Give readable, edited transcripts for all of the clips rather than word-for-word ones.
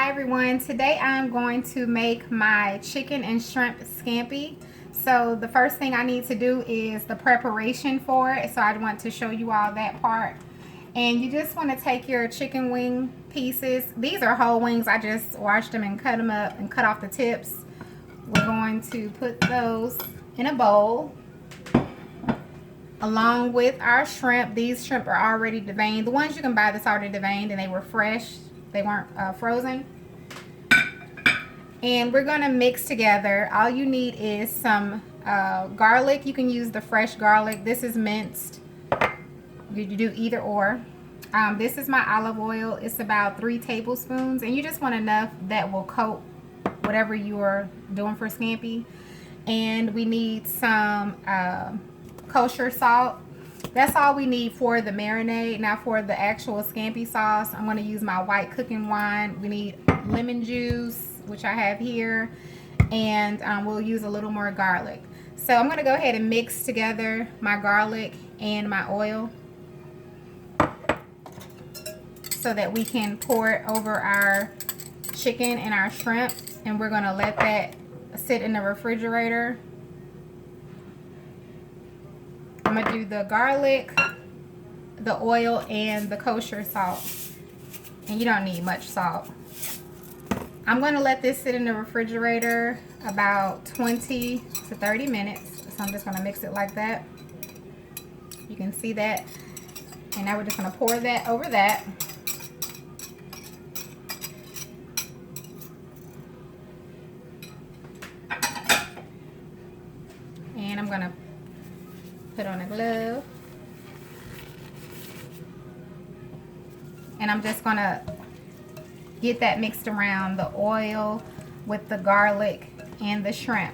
Hi everyone, today I'm going to make my chicken and shrimp scampi. So the first thing I need to do is the preparation for it. So I want to show you all that part. And you just want to take your chicken wing pieces. These are whole wings. I just washed them and cut them up and cut off the tips. We're going to put those in a bowl along with our shrimp. These shrimp are already deveined. The ones you can buy that's already deveined and they were fresh. They weren't frozen. And we're gonna mix together. All you need is some garlic. You can use the fresh garlic. This is minced. You do either or. This is my olive oil. It's about 3 tablespoons, and you just want enough that will coat whatever you are doing for scampi. And we need some kosher salt. That's all we need for the marinade. Now for the actual scampi sauce, I'm going to use my white cooking wine. We need lemon juice, which I have here, and we'll use a little more garlic. So I'm going to go ahead and mix together my garlic and my oil so that we can pour it over our chicken and our shrimp, and we're going to let that sit in the refrigerator. I'm going to do the garlic, the oil, and the kosher salt. And you don't need much salt. I'm going to let this sit in the refrigerator about 20 to 30 minutes. So I'm just going to mix it like that. You can see that. And now we're just going to pour that over that. And I'm going to put on a glove, and I'm just gonna get that mixed around, the oil with the garlic and the shrimp.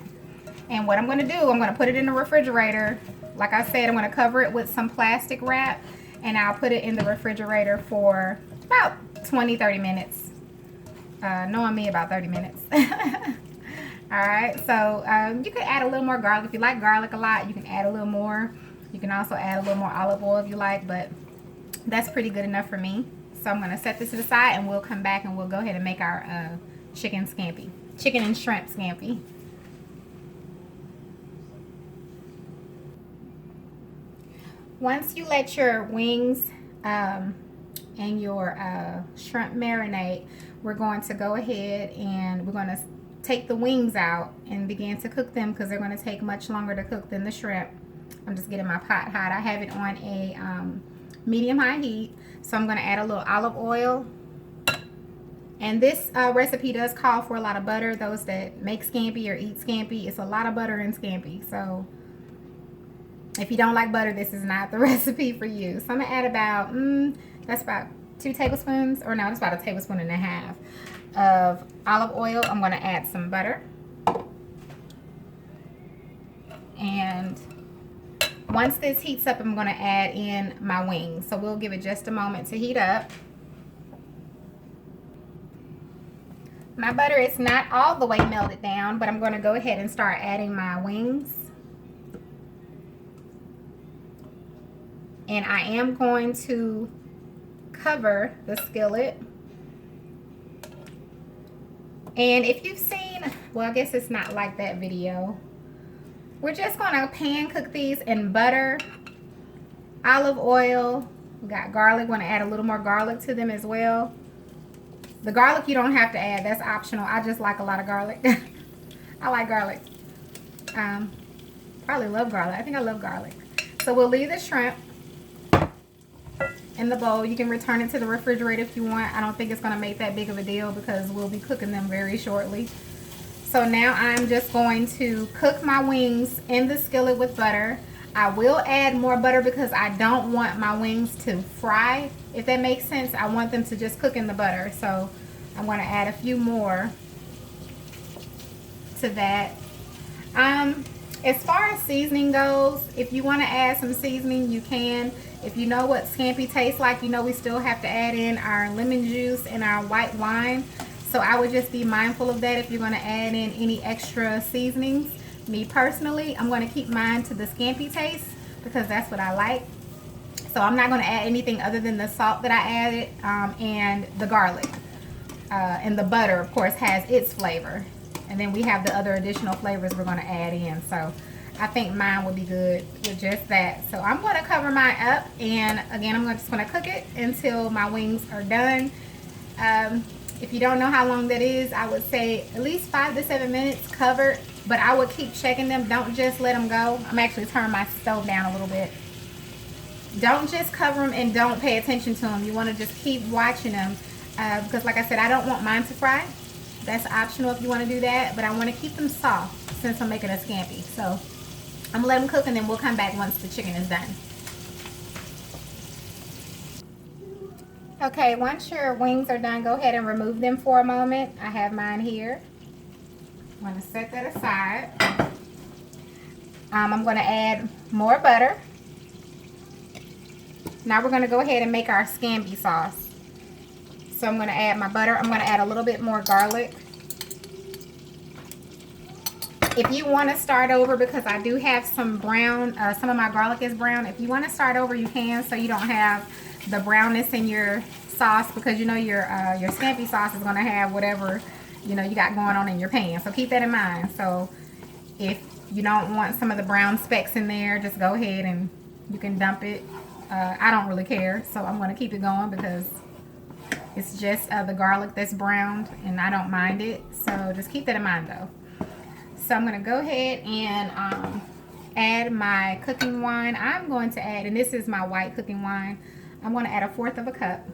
And what I'm gonna do, I'm gonna put it in the refrigerator. Like I said, I'm gonna cover it with some plastic wrap, and I'll put it in the refrigerator for about 20-30 minutes. Knowing me, about 30 minutes. Alright, so you could add a little more garlic. If you like garlic a lot, you can add a little more. You can also add a little more olive oil if you like, but that's pretty good enough for me. So I'm going to set this to the side, and we'll come back and we'll go ahead and make our chicken scampi. Chicken and shrimp scampi. Once you let your wings and your shrimp marinate, we're going to go ahead and we're going to take the wings out and begin to cook them, because they're going to take much longer to cook than the shrimp. I'm just getting my pot hot. I have it on a medium-high heat, so I'm going to add a little olive oil. And this recipe does call for a lot of butter. Those that make scampi or eat scampi, it's a lot of butter in scampi. So if you don't like butter, this is not the recipe for you. So I'm going to add about, that's about 2 tablespoons, or no, it's about 1.5 tablespoons of olive oil. I'm going to add some butter, and once this heats up, I'm going to add in my wings. So we'll give it just a moment to heat up. My butter is not all the way melted down, but I'm going to go ahead and start adding my wings. And I am going to cover the skillet. And if you've seen, well, I guess it's not like that video. We're just going to pan cook these in butter, olive oil. We got garlic. Want to add a little more garlic to them as well. The garlic you don't have to add. That's optional. I just like a lot of garlic. I like garlic. Probably love garlic. I think I love garlic. So we'll leave the shrimp in the bowl. You can return it to the refrigerator if you want. I don't think it's going to make that big of a deal because we'll be cooking them very shortly. So now I'm just going to cook my wings in the skillet with butter. I will add more butter because I don't want my wings to fry, if that makes sense. I want them to just cook in the butter. So I'm going to add a few more to that. As far as seasoning goes, if you want to add some seasoning, you can. If you know what scampi tastes like, you know we still have to add in our lemon juice and our white wine. So I would just be mindful of that if you're going to add in any extra seasonings. Me personally, I'm going to keep mine to the scampi taste because that's what I like. So I'm not going to add anything other than the salt that I added and the garlic. and the butter, of course, has its flavor. And then we have the other additional flavors we're going to add in. So I think mine will be good with just that. So I'm going to cover mine up, and again, I'm just going to cook it until my wings are done. If you don't know how long that is, I would say at least 5 to 7 minutes covered, but I would keep checking them. Don't just let them go. I'm actually turning my stove down a little bit. Don't just cover them and don't pay attention to them. You want to just keep watching them because like I said, I don't want mine to fry. That's optional if you want to do that, but I want to keep them soft since I'm making a scampi. So I'm gonna let them cook, and then we'll come back once the chicken is done. Okay, once your wings are done, go ahead and remove them for a moment. I have mine here. I'm going to set that aside. I'm going to add more butter. Now we're going to go ahead and make our scampi sauce. So I'm going to add my butter. I'm going to add a little bit more garlic. If you want to start over, because I do have some brown, some of my garlic is brown. If you want to start over, you can, so you don't have the brownness in your sauce, because you know your scampi sauce is going to have whatever you got going on in your pan. So keep that in mind. So if you don't want some of the brown specks in there, just go ahead and you can dump it. I don't really care, so I'm going to keep it going because it's just the garlic that's browned, and I don't mind it. So just keep that in mind though. So I'm going to go ahead and add my cooking wine. I'm going to add, and this is my white cooking wine, I'm going to add 1/4 of a cup.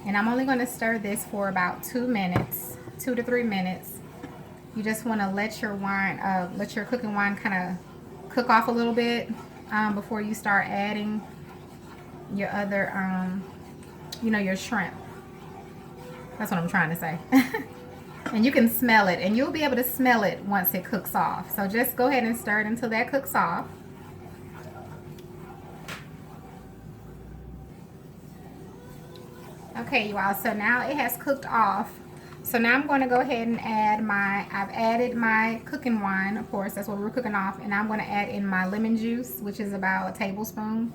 And I'm only going to stir this for about 2 minutes, 2 to 3 minutes. You just want to let your wine, let your cooking wine kind of cook off a little bit before you start adding your other, your shrimp. That's what I'm trying to say. And you can smell it, and you'll be able to smell it once it cooks off. So just go ahead and stir it until that cooks off. Okay, you all, so now it has cooked off. So now I'm going to go ahead and add I've added my cooking wine, of course, that's what we're cooking off, and I'm going to add in my lemon juice, which is about a tablespoon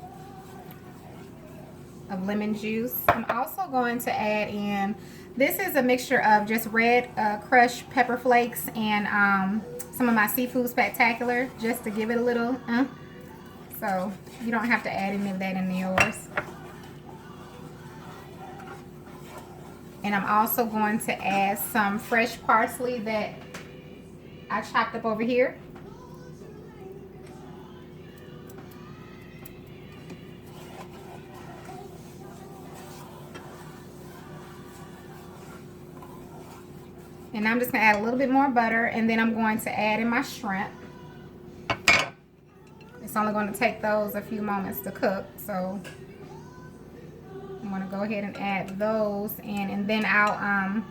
of lemon juice. I'm also going to add in, this is a mixture of just red crushed pepper flakes and some of my seafood spectacular, just to give it a little, so you don't have to add any of that in yours. And I'm also going to add some fresh parsley that I chopped up over here. And I'm just going to add a little bit more butter, and then I'm going to add in my shrimp. It's only going to take those a few moments to cook, so I'm going to go ahead and add those in, and then I'll,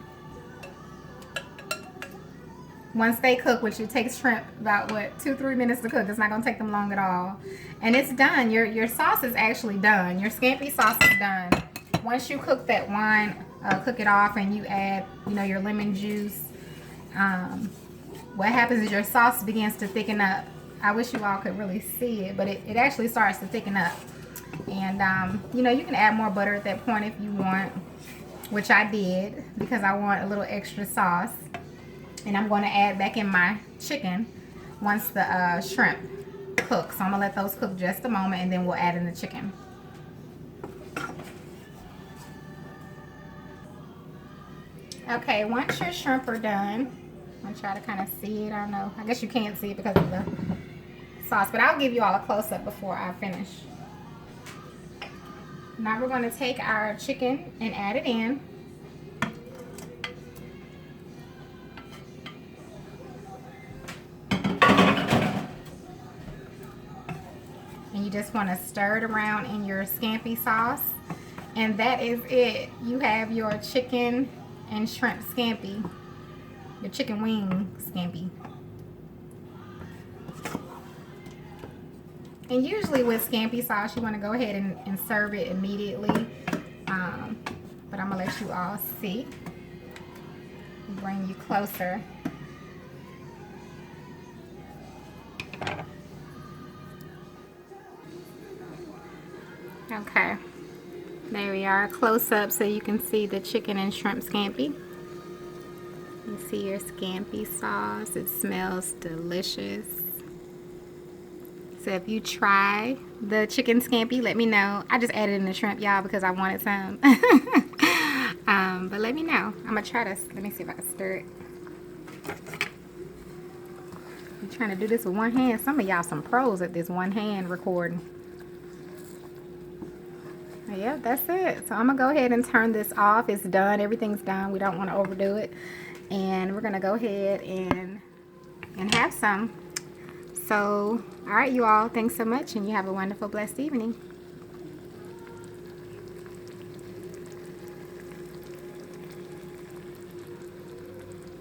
once they cook, which it takes shrimp about, 2-3 minutes to cook. It's not going to take them long at all. And it's done. Your sauce is actually done. Your scampi sauce is done. Once you cook that wine, cook it off, and you add, your lemon juice, what happens is your sauce begins to thicken up. I wish you all could really see it, but it actually starts to thicken up. And, you can add more butter at that point if you want, which I did because I want a little extra sauce. And I'm going to add back in my chicken once the shrimp cooks. So I'm going to let those cook just a moment, and then we'll add in the chicken. Okay, once your shrimp are done, I'm going to try to kind of see it. I don't know. I guess you can't see it because of the sauce, but I'll give you all a close-up before I finish. Now we're going to take our chicken and add it in. And you just want to stir it around in your scampi sauce. And that is it. You have your chicken and shrimp scampi. Your chicken wing scampi. And usually with scampi sauce, you want to go ahead and serve it immediately. But I'm going to let you all see. Bring you closer. Okay. There we are, close up so you can see the chicken and shrimp scampi. You see your scampi sauce. It smells delicious. So if you try the chicken scampi, let me know. I just added in the shrimp, y'all, because I wanted some. But let me know. I'm gonna try this. Let me see if I can stir it. I'm trying to do this with one hand. Some of y'all some pros at this one hand recording. Yeah, that's it. So I'm gonna go ahead and turn this off. It's done. Everything's done. We don't want to overdo it. And we're gonna go ahead and have some. So, all right, you all. Thanks so much, and you have a wonderful, blessed evening.